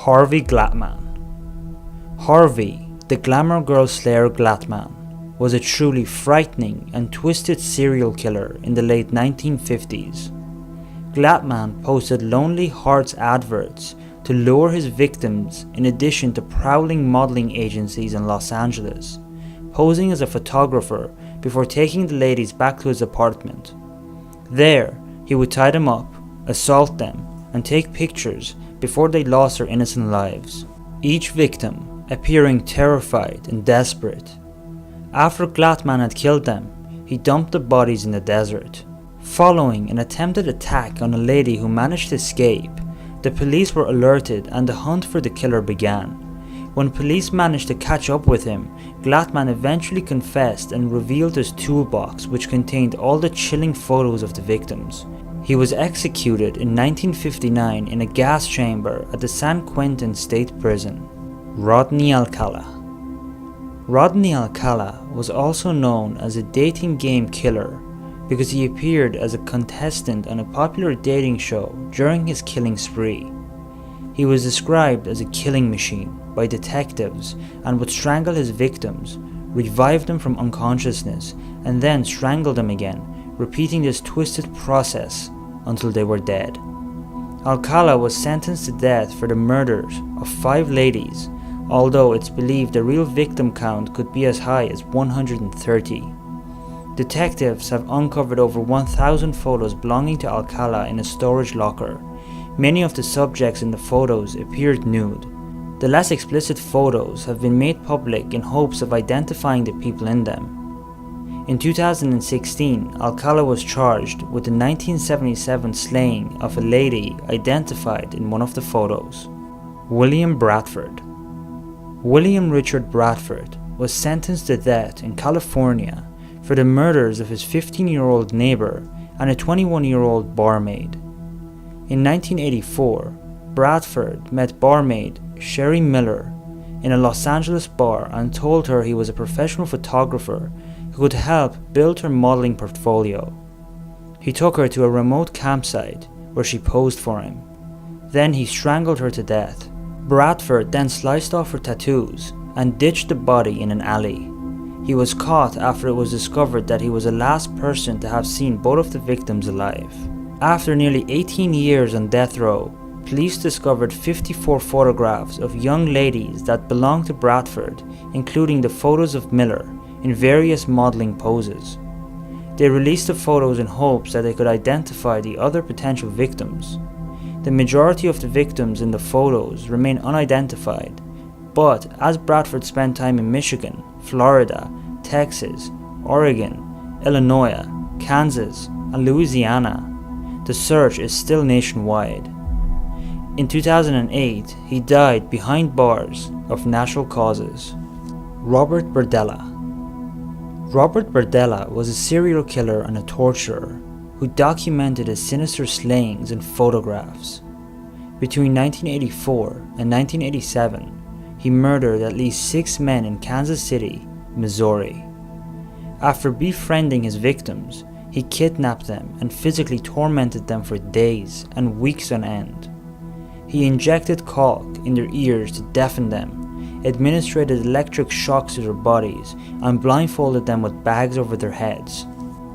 Harvey Glatman. Harvey, the glamour girl slayer Glatman, was a truly frightening and twisted serial killer in the late 1950s. Glatman posted Lonely Hearts adverts to lure his victims in addition to prowling modeling agencies in Los Angeles, posing as a photographer before taking the ladies back to his apartment. There, he would tie them up, assault them, and take pictures before they lost their innocent lives, each victim appearing terrified and desperate. After Glatman had killed them, he dumped the bodies in the desert. Following an attempted attack on a lady who managed to escape, the police were alerted and the hunt for the killer began. When police managed to catch up with him, Glatman eventually confessed and revealed his toolbox, which contained all the chilling photos of the victims. He was executed in 1959 in a gas chamber at the San Quentin State Prison. Rodney Alcala. Rodney Alcala was also known as a dating game killer because he appeared as a contestant on a popular dating show during his killing spree. He was described as a killing machine by detectives and would strangle his victims, revive them from unconsciousness, and then strangle them again, repeating this twisted process until they were dead. Alcala was sentenced to death for the murders of 5 ladies, although it's believed the real victim count could be as high as 130. Detectives have uncovered over 1,000 photos belonging to Alcala in a storage locker. Many of the subjects in the photos appeared nude. The less explicit photos have been made public in hopes of identifying the people in them. In 2016, Alcala was charged with the 1977 slaying of a lady identified in one of the photos. William Bradford. William Richard Bradford was sentenced to death in California for the murders of his 15-year-old neighbor and a 21-year-old barmaid. In 1984, Bradford met barmaid Sherry Miller in a Los Angeles bar and told her he was a professional photographer who could help build her modeling portfolio. He took her to a remote campsite where she posed for him. Then he strangled her to death. Bradford then sliced off her tattoos and ditched the body in an alley. He was caught after it was discovered that he was the last person to have seen both of the victims alive. After nearly 18 years on death row, police discovered 54 photographs of young ladies that belonged to Bradford, including the photos of Miller in various modeling poses. They released the photos in hopes that they could identify the other potential victims. The majority of the victims in the photos remain unidentified, but as Bradford spent time in Michigan, Florida, Texas, Oregon, Illinois, Kansas, and Louisiana, the search is still nationwide. In 2008, he died behind bars of natural causes. Robert Berdella. Robert Berdella was a serial killer and a torturer who documented his sinister slayings in photographs. Between 1984 and 1987, he murdered at least 6 men in Kansas City, Missouri. After befriending his victims, he kidnapped them and physically tormented them for days and weeks on end. He injected caulk in their ears to deafen them, administered electric shocks to their bodies, and blindfolded them with bags over their heads.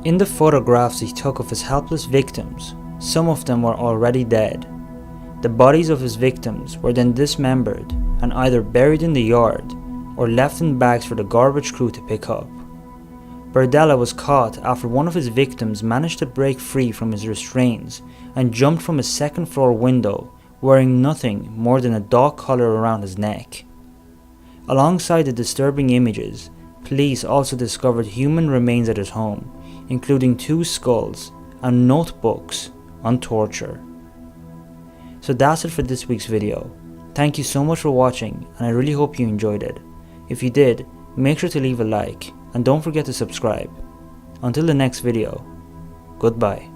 In the photographs he took of his helpless victims, some of them were already dead. The bodies of his victims were then dismembered and either buried in the yard or left in bags for the garbage crew to pick up. Berdella was caught after one of his victims managed to break free from his restraints and jumped from a second-floor window wearing nothing more than a dog collar around his neck. Alongside the disturbing images, police also discovered human remains at his home, including 2 skulls and notebooks on torture. So that's it for this week's video. Thank you so much for watching, and I really hope you enjoyed it. If you did, make sure to leave a like and don't forget to subscribe. Until the next video, goodbye.